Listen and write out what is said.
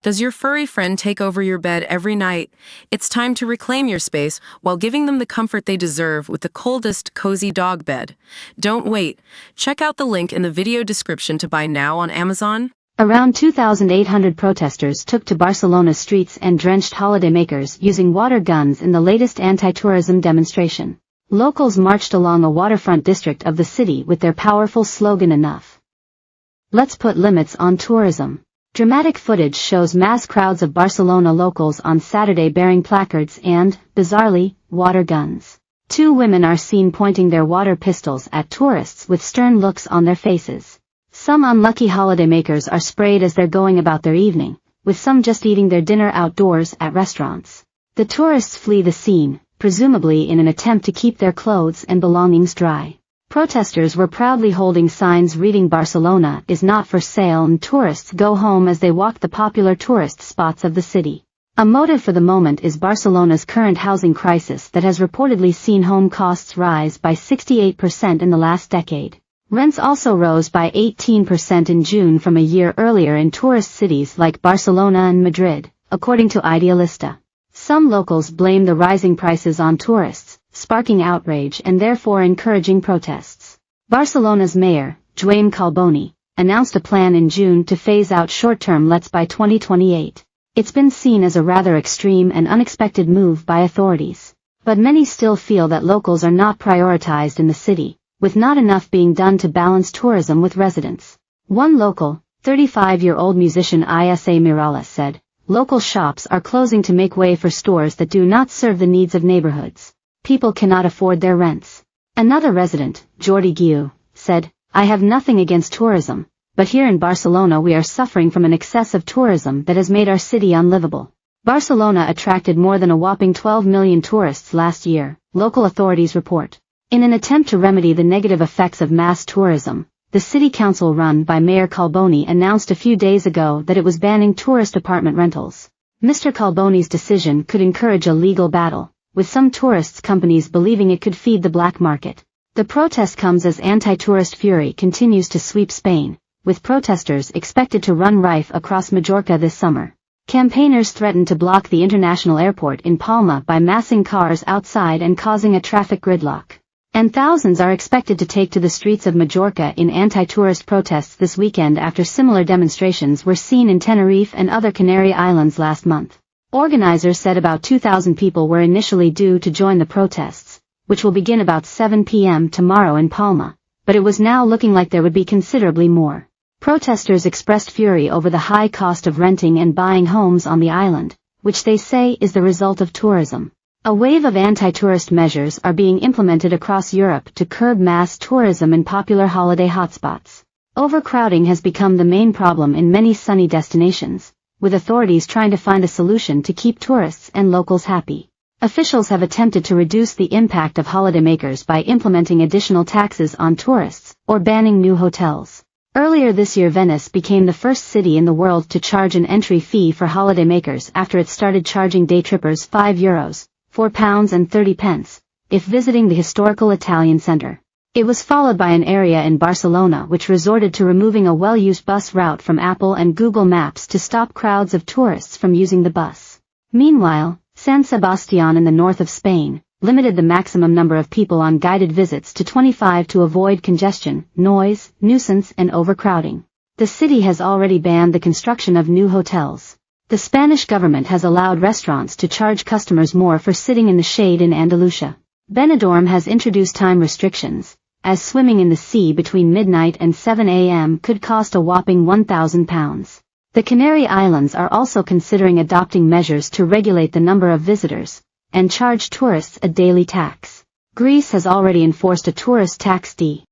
Does your furry friend take over your bed every night? It's time to reclaim your space while giving them the comfort they deserve with the coldest, cozy dog bed. Don't wait. Check out the link in the video description to buy now on Amazon. Around 2,800 protesters took to Barcelona's streets and drenched holidaymakers using water guns in the latest anti-tourism demonstration. Locals marched along a waterfront district of the city with their powerful slogan "Enough. Let's put limits on tourism." Dramatic footage shows mass crowds of Barcelona locals on Saturday bearing placards and, bizarrely, water guns. Two women are seen pointing their water pistols at tourists with stern looks on their faces. Some unlucky holidaymakers are sprayed as they're going about their evening, with some just eating their dinner outdoors at restaurants. The tourists flee the scene, presumably in an attempt to keep their clothes and belongings dry. Protesters were proudly holding signs reading "Barcelona is not for sale" and "Tourists go home" as they walked the popular tourist spots of the city. A motive for the moment is Barcelona's current housing crisis that has reportedly seen home costs rise by 68% in the last decade. Rents also rose by 18% in June from a year earlier in tourist cities like Barcelona and Madrid, according to Idealista. Some locals blame the rising prices on tourists, sparking outrage and therefore encouraging protests. Barcelona's mayor, Joan Collboni, announced a plan in June to phase out short-term lets by 2028. It's been seen as a rather extreme and unexpected move by authorities. But many still feel that locals are not prioritized in the city, with not enough being done to balance tourism with residents. One local, 35-year-old musician Isa Miralles said, "Local shops are closing to make way for stores that do not serve the needs of neighborhoods. People cannot afford their rents." Another resident, Jordi Guiu, said, "I have nothing against tourism, but here in Barcelona we are suffering from an excess of tourism that has made our city unlivable." Barcelona attracted more than a whopping 12 million tourists last year, local authorities report. In an attempt to remedy the negative effects of mass tourism, the city council run by Mayor Collboni announced a few days ago that it was banning tourist apartment rentals. Mr. Collboni's decision could encourage a legal battle, with some tourist companies believing it could feed the black market. The protest comes as anti-tourist fury continues to sweep Spain, with protesters expected to run rife across Majorca this summer. Campaigners threatened to block the international airport in Palma by massing cars outside and causing a traffic gridlock. And thousands are expected to take to the streets of Majorca in anti-tourist protests this weekend after similar demonstrations were seen in Tenerife and other Canary Islands last month. Organizers said about 2,000 people were initially due to join the protests, which will begin about 7 p.m. tomorrow in Palma, but it was now looking like there would be considerably more. Protesters expressed fury over the high cost of renting and buying homes on the island, which they say is the result of tourism. A wave of anti-tourist measures are being implemented across Europe to curb mass tourism in popular holiday hotspots. Overcrowding has become the main problem in many sunny destinations, with authorities trying to find a solution to keep tourists and locals happy. Officials have attempted to reduce the impact of holidaymakers by implementing additional taxes on tourists or banning new hotels. Earlier this year, Venice became the first city in the world to charge an entry fee for holidaymakers after it started charging day trippers €5, £4.30, if visiting the historical Italian center. It was followed by an area in Barcelona which resorted to removing a well-used bus route from Apple and Google Maps to stop crowds of tourists from using the bus. Meanwhile, San Sebastián in the north of Spain limited the maximum number of people on guided visits to 25 to avoid congestion, noise, nuisance and overcrowding. The city has already banned the construction of new hotels. The Spanish government has allowed restaurants to charge customers more for sitting in the shade in Andalusia. Benidorm has introduced time restrictions, as swimming in the sea between midnight and 7 a.m. could cost a whopping £1,000. The Canary Islands are also considering adopting measures to regulate the number of visitors, and charge tourists a daily tax. Greece has already enforced a tourist tax d.